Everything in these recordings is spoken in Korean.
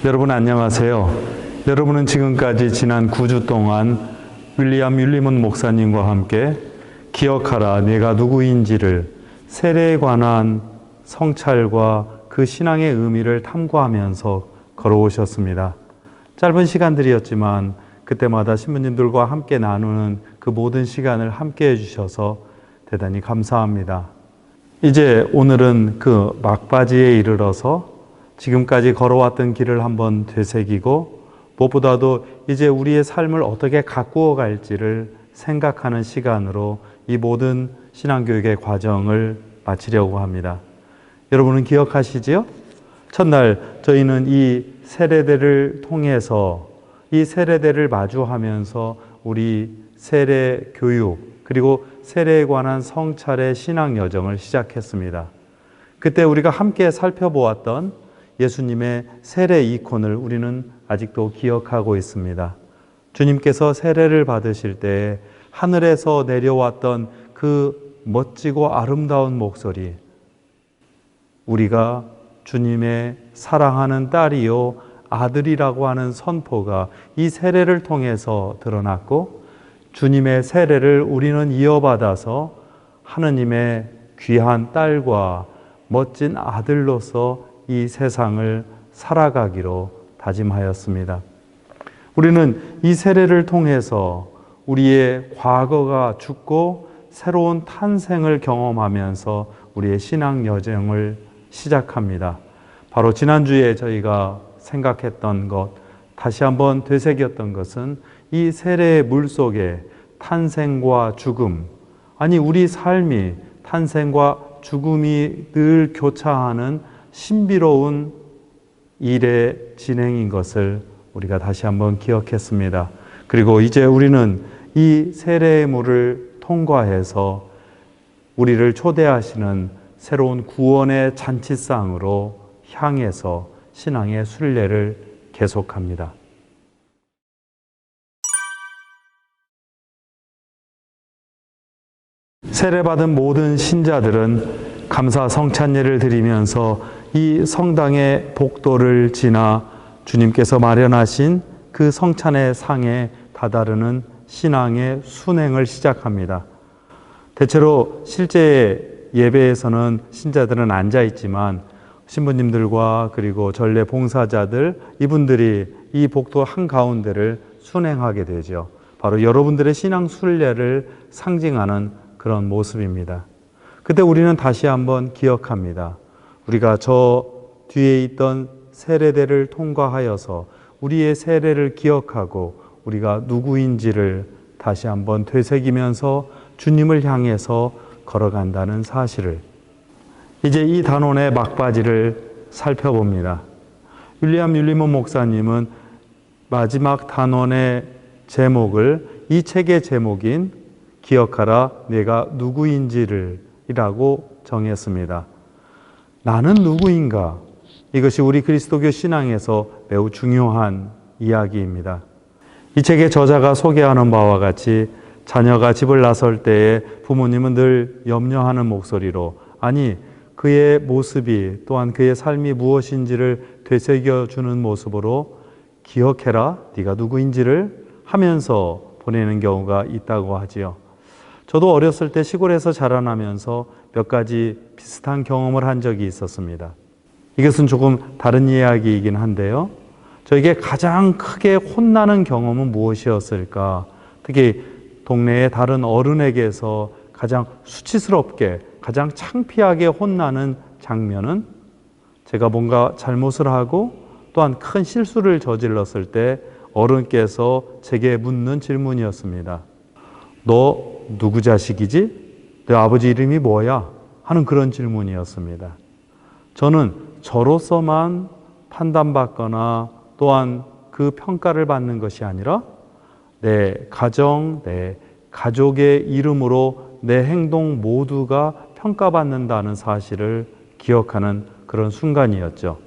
여러분 안녕하세요. 여러분은 지금까지 지난 9주 동안 윌리엄 율리먼 목사님과 함께 기억하라 내가 누구인지를 세례에 관한 성찰과 그 신앙의 의미를 탐구하면서 걸어오셨습니다. 짧은 시간들이었지만 그때마다 신부님들과 함께 나누는 그 모든 시간을 함께 해주셔서 대단히 감사합니다. 이제 오늘은 그 막바지에 이르러서 지금까지 걸어왔던 길을 한번 되새기고 무엇보다도 이제 우리의 삶을 어떻게 가꾸어 갈지를 생각하는 시간으로 이 모든 신앙교육의 과정을 마치려고 합니다. 여러분은 기억하시지요? 첫날 저희는 이 세례대를 통해서 이 세례대를 마주하면서 우리 세례 교육 그리고 세례에 관한 성찰의 신앙 여정을 시작했습니다. 그때 우리가 함께 살펴보았던 예수님의 세례 이콘을 우리는 아직도 기억하고 있습니다. 주님께서 세례를 받으실 때 하늘에서 내려왔던 그 멋지고 아름다운 목소리, 우리가 주님의 사랑하는 딸이요 아들이라고 하는 선포가 이 세례를 통해서 드러났고, 주님의 세례를 우리는 이어받아서 하느님의 귀한 딸과 멋진 아들로서 이 세상을 살아가기로 다짐하였습니다. 우리는 이 세례를 통해서 우리의 과거가 죽고 새로운 탄생을 경험하면서 우리의 신앙 여정을 시작합니다. 바로 지난주에 저희가 생각했던 것, 다시 한번 되새겼던 것은 이 세례의 물속에 탄생과 죽음, 아니 우리 삶이 탄생과 죽음이 늘 교차하는 신비로운 일의 진행인 것을 우리가 다시 한번 기억했습니다. 그리고 이제 우리는 이 세례의 물을 통과해서 우리를 초대하시는 새로운 구원의 잔치상으로 향해서 신앙의 순례를 계속합니다. 세례받은 모든 신자들은 감사 성찬예를 드리면서 이 성당의 복도를 지나 주님께서 마련하신 그 성찬의 상에 다다르는 신앙의 순행을 시작합니다. 대체로 실제 예배에서는 신자들은 앉아 있지만 신부님들과 그리고 전례 봉사자들 이분들이 이 복도 한가운데를 순행하게 되죠. 바로 여러분들의 신앙 순례를 상징하는 그런 모습입니다. 그때 우리는 다시 한번 기억합니다. 우리가 저 뒤에 있던 세례대를 통과하여서 우리의 세례를 기억하고 우리가 누구인지를 다시 한번 되새기면서 주님을 향해서 걸어간다는 사실을, 이제 이 단원의 막바지를 살펴봅니다. 윌리엄 율리먼 목사님은 마지막 단원의 제목을 이 책의 제목인 기억하라 내가 누구인지를 이라고 정했습니다. 나는 누구인가? 이것이 우리 그리스도교 신앙에서 매우 중요한 이야기입니다. 이 책의 저자가 소개하는 바와 같이 자녀가 집을 나설 때에 부모님은 늘 염려하는 목소리로, 아니 그의 모습이 또한 그의 삶이 무엇인지를 되새겨주는 모습으로 기억해라 네가 누구인지를 하면서 보내는 경우가 있다고 하지요. 저도 어렸을 때 시골에서 자라나면서 몇 가지 비슷한 경험을 한 적이 있었습니다. 이것은 조금 다른 이야기이긴 한데요. 저에게 가장 크게 혼나는 경험은 무엇이었을까? 특히 동네의 다른 어른에게서 가장 수치스럽게, 가장 창피하게 혼나는 장면은 제가 뭔가 잘못을 하고 또한 큰 실수를 저질렀을 때 어른께서 제게 묻는 질문이었습니다. 너 누구 자식이지? 내 아버지 이름이 뭐야? 하는 그런 질문이었습니다. 저는 저로서만 판단받거나 또한 그 평가를 받는 것이 아니라 내 가정, 내 가족의 이름으로 내 행동 모두가 평가받는다는 사실을 기억하는 그런 순간이었죠.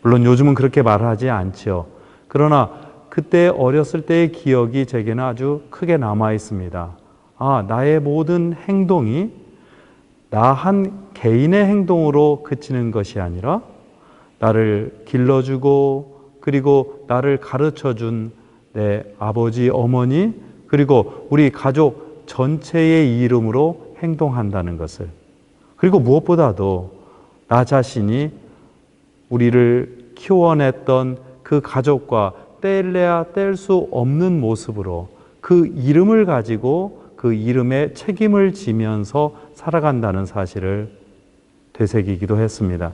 물론 요즘은 그렇게 말하지 않지요. 그러나 그때 어렸을 때의 기억이 제게는 아주 크게 남아 있습니다. 나의 모든 행동이 나 한 개인의 행동으로 그치는 것이 아니라 나를 길러주고 그리고 나를 가르쳐 준 내 아버지, 어머니, 그리고 우리 가족 전체의 이름으로 행동한다는 것을, 그리고 무엇보다도 나 자신이 우리를 키워냈던 그 가족과 뗄래야 뗄 수 없는 모습으로 그 이름을 가지고 그 이름에 책임을 지면서 살아간다는 사실을 되새기기도 했습니다.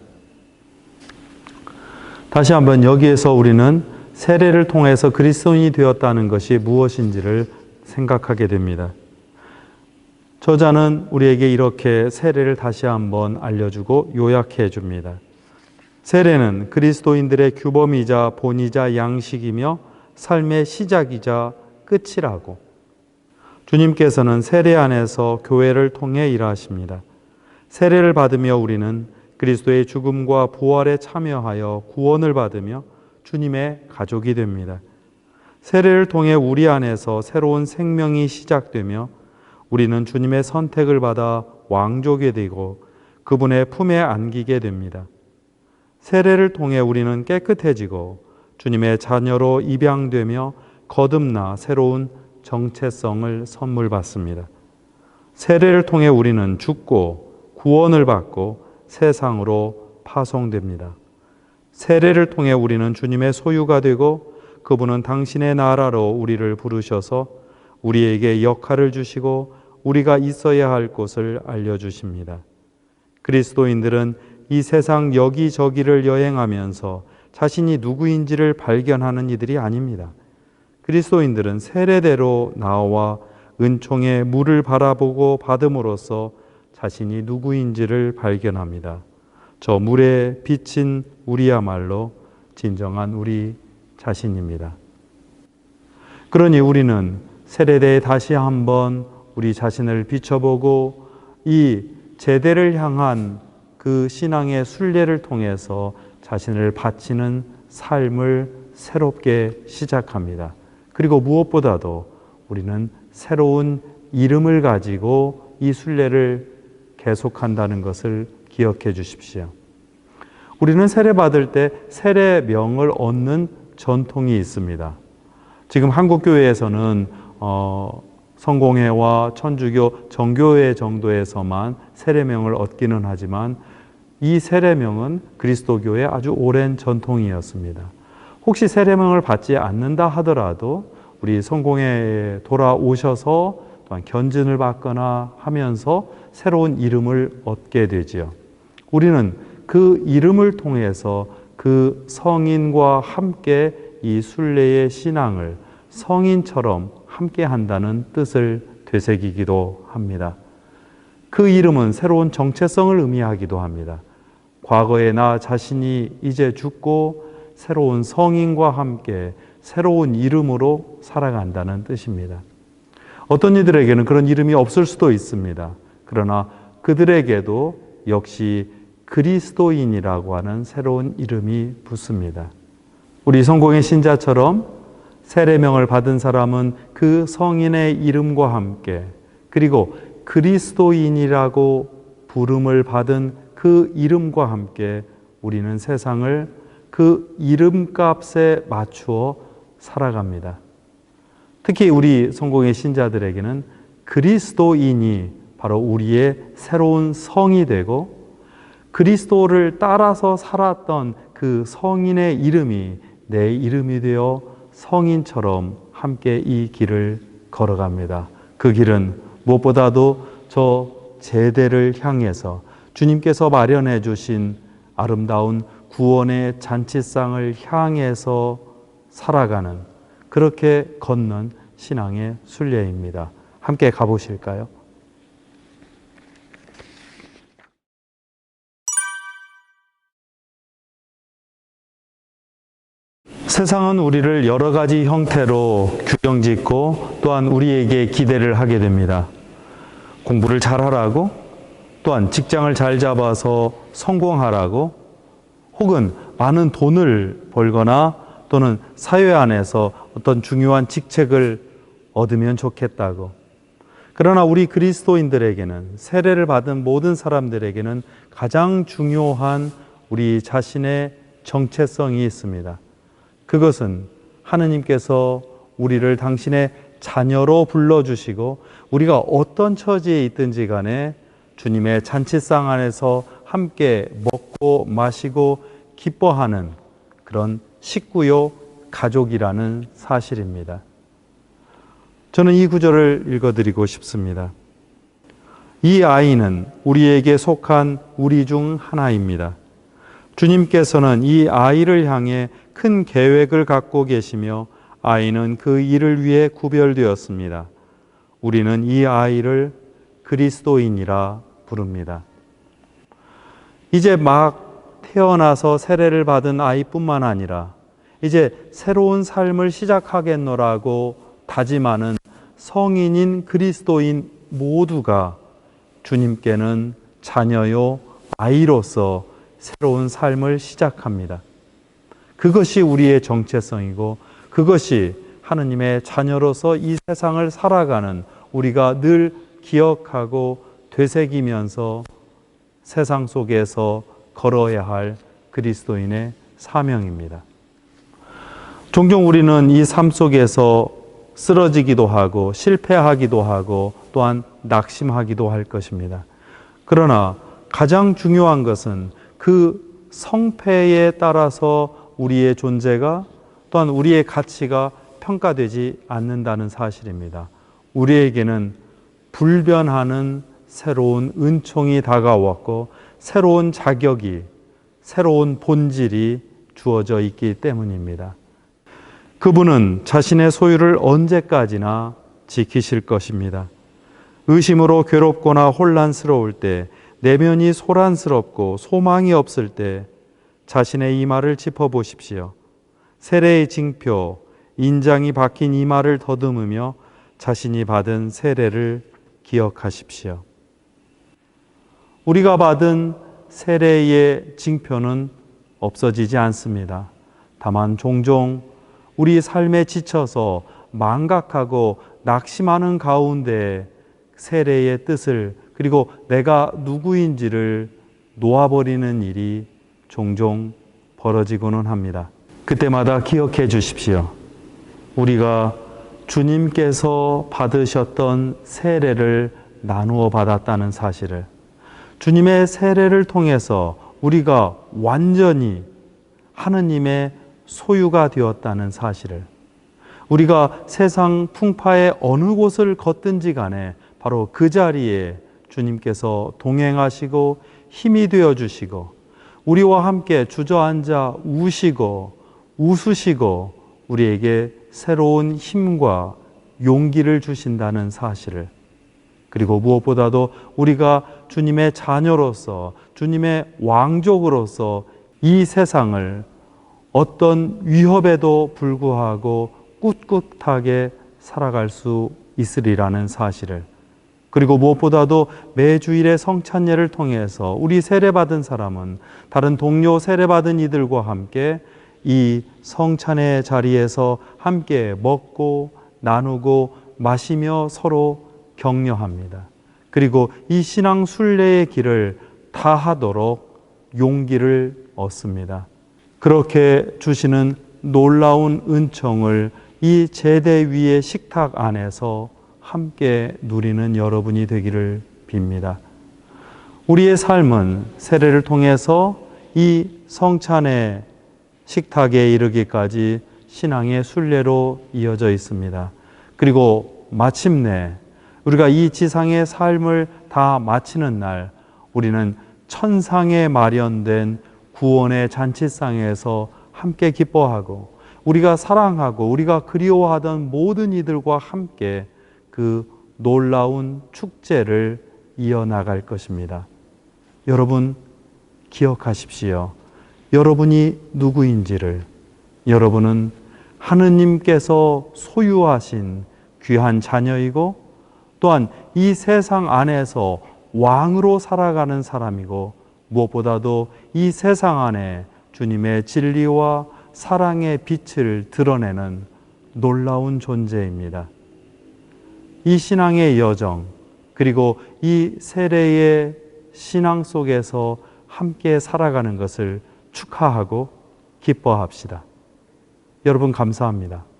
다시 한번 여기에서 우리는 세례를 통해서 그리스도인이 되었다는 것이 무엇인지를 생각하게 됩니다. 저자는 우리에게 이렇게 세례를 다시 한번 알려주고 요약해 줍니다. 세례는 그리스도인들의 규범이자 본이자 양식이며 삶의 시작이자 끝이라고. 주님께서는 세례 안에서 교회를 통해 일하십니다. 세례를 받으며 우리는 그리스도의 죽음과 부활에 참여하여 구원을 받으며 주님의 가족이 됩니다. 세례를 통해 우리 안에서 새로운 생명이 시작되며 우리는 주님의 선택을 받아 왕족이 되고 그분의 품에 안기게 됩니다. 세례를 통해 우리는 깨끗해지고 주님의 자녀로 입양되며 거듭나 새로운 정체성을 선물 받습니다. 세례를 통해 우리는 죽고 구원을 받고 세상으로 파송됩니다. 세례를 통해 우리는 주님의 소유가 되고 그분은 당신의 나라로 우리를 부르셔서 우리에게 역할을 주시고 우리가 있어야 할 곳을 알려주십니다. 그리스도인들은 이 세상 여기저기를 여행하면서 자신이 누구인지를 발견하는 이들이 아닙니다. 그리스도인들은 세례대로 나와 은총의 물을 바라보고 받음으로써 자신이 누구인지를 발견합니다. 저 물에 비친 우리야말로 진정한 우리 자신입니다. 그러니 우리는 세례대에 다시 한번 우리 자신을 비춰보고 이 제대를 향한 그 신앙의 순례를 통해서 자신을 바치는 삶을 새롭게 시작합니다. 그리고 무엇보다도 우리는 새로운 이름을 가지고 이 순례를 계속한다는 것을 기억해 주십시오. 우리는 세례받을 때 세례명을 얻는 전통이 있습니다. 지금 한국교회에서는 성공회와 천주교 정교회 정도에서만 세례명을 얻기는 하지만 이 세례명은 그리스도교의 아주 오랜 전통이었습니다. 혹시 세례명을 받지 않는다 하더라도 우리 성공회에 돌아오셔서 또한 견진을 받거나 하면서 새로운 이름을 얻게 되지요. 우리는 그 이름을 통해서 그 성인과 함께 이 순례의 신앙을 성인처럼 함께 한다는 뜻을 되새기기도 합니다. 그 이름은 새로운 정체성을 의미하기도 합니다. 과거의 나 자신이 이제 죽고 새로운 성인과 함께 새로운 이름으로 살아간다는 뜻입니다. 어떤 이들에게는 그런 이름이 없을 수도 있습니다. 그러나 그들에게도 역시 그리스도인이라고 하는 새로운 이름이 붙습니다. 우리 성공의 신자처럼 세례명을 받은 사람은 그 성인의 이름과 함께 그리고 그리스도인이라고 부름을 받은 그 이름과 함께 우리는 세상을 그 이름값에 맞추어 살아갑니다. 특히 우리 성공의 신자들에게는 그리스도인이 바로 우리의 새로운 성이 되고 그리스도를 따라서 살았던 그 성인의 이름이 내 이름이 되어 성인처럼 함께 이 길을 걸어갑니다. 그 길은 무엇보다도 저 제대를 향해서 주님께서 마련해 주신 아름다운 구원의 잔치상을 향해서 살아가는, 그렇게 걷는 신앙의 순례입니다. 함께 가보실까요? 세상은 우리를 여러 가지 형태로 규정짓고 또한 우리에게 기대를 하게 됩니다. 공부를 잘하라고, 또한 직장을 잘 잡아서 성공하라고, 혹은 많은 돈을 벌거나 또는 사회 안에서 어떤 중요한 직책을 얻으면 좋겠다고. 그러나 우리 그리스도인들에게는, 세례를 받은 모든 사람들에게는 가장 중요한 우리 자신의 정체성이 있습니다. 그것은 하느님께서 우리를 당신의 자녀로 불러주시고 우리가 어떤 처지에 있든지 간에 주님의 잔치상 안에서 함께 먹고 마시고 기뻐하는 그런 식구요 가족이라는 사실입니다. 저는 이 구절을 읽어드리고 싶습니다. 이 아이는 우리에게 속한 우리 중 하나입니다. 주님께서는 이 아이를 향해 큰 계획을 갖고 계시며 아이는 그 일을 위해 구별되었습니다. 우리는 이 아이를 그리스도인이라 부릅니다. 이제 막 태어나서 세례를 받은 아이뿐만 아니라 이제 새로운 삶을 시작하겠노라고 다짐하는 성인인 그리스도인 모두가 주님께는 자녀요 아이로서 새로운 삶을 시작합니다. 그것이 우리의 정체성이고 그것이 하느님의 자녀로서 이 세상을 살아가는 우리가 늘 기억하고 되새기면서 세상 속에서 걸어야 할 그리스도인의 사명입니다. 종종 우리는 이 삶 속에서 쓰러지기도 하고 실패하기도 하고 또한 낙심하기도 할 것입니다. 그러나 가장 중요한 것은 그 성패에 따라서 우리의 존재가 또한 우리의 가치가 평가되지 않는다는 사실입니다. 우리에게는 불변하는 새로운 은총이 다가왔고 새로운 자격이, 새로운 본질이 주어져 있기 때문입니다. 그분은 자신의 소유를 언제까지나 지키실 것입니다. 의심으로 괴롭거나 혼란스러울 때, 내면이 소란스럽고 소망이 없을 때 자신의 이마를 짚어보십시오. 세례의 징표, 인장이 박힌 이마를 더듬으며 자신이 받은 세례를 기억하십시오. 우리가 받은 세례의 징표는 없어지지 않습니다. 다만 종종 우리 삶에 지쳐서 망각하고 낙심하는 가운데 세례의 뜻을 그리고 내가 누구인지를 놓아버리는 일이 종종 벌어지고는 합니다. 그때마다 기억해 주십시오. 우리가 주님께서 받으셨던 세례를 나누어 받았다는 사실을, 주님의 세례를 통해서 우리가 완전히 하느님의 소유가 되었다는 사실을, 우리가 세상 풍파의 어느 곳을 걷든지 간에 바로 그 자리에 주님께서 동행하시고 힘이 되어 주시고 우리와 함께 주저앉아 우시고 웃으시고 우리에게 새로운 힘과 용기를 주신다는 사실을, 그리고 무엇보다도 우리가 주님의 자녀로서 주님의 왕족으로서 이 세상을 어떤 위협에도 불구하고 꿋꿋하게 살아갈 수 있으리라는 사실을, 그리고 무엇보다도 매주일의 성찬예를 통해서 우리 세례받은 사람은 다른 동료 세례받은 이들과 함께 이 성찬의 자리에서 함께 먹고 나누고 마시며 서로 격려합니다. 그리고 이 신앙 순례의 길을 다하도록 용기를 얻습니다. 그렇게 주시는 놀라운 은총을 이 제대 위의 식탁 안에서 함께 누리는 여러분이 되기를 빕니다. 우리의 삶은 세례를 통해서 이 성찬의 식탁에 이르기까지 신앙의 순례로 이어져 있습니다. 그리고 마침내 우리가 이 지상의 삶을 다 마치는 날 우리는 천상에 마련된 구원의 잔치상에서 함께 기뻐하고 우리가 사랑하고 우리가 그리워하던 모든 이들과 함께 그 놀라운 축제를 이어나갈 것입니다. 여러분 기억하십시오. 여러분이 누구인지를, 여러분은 하느님께서 소유하신 귀한 자녀이고 또한 이 세상 안에서 왕으로 살아가는 사람이고 무엇보다도 이 세상 안에 주님의 진리와 사랑의 빛을 드러내는 놀라운 존재입니다. 이 신앙의 여정 그리고 이 세례의 신앙 속에서 함께 살아가는 것을 축하하고 기뻐합시다. 여러분 감사합니다.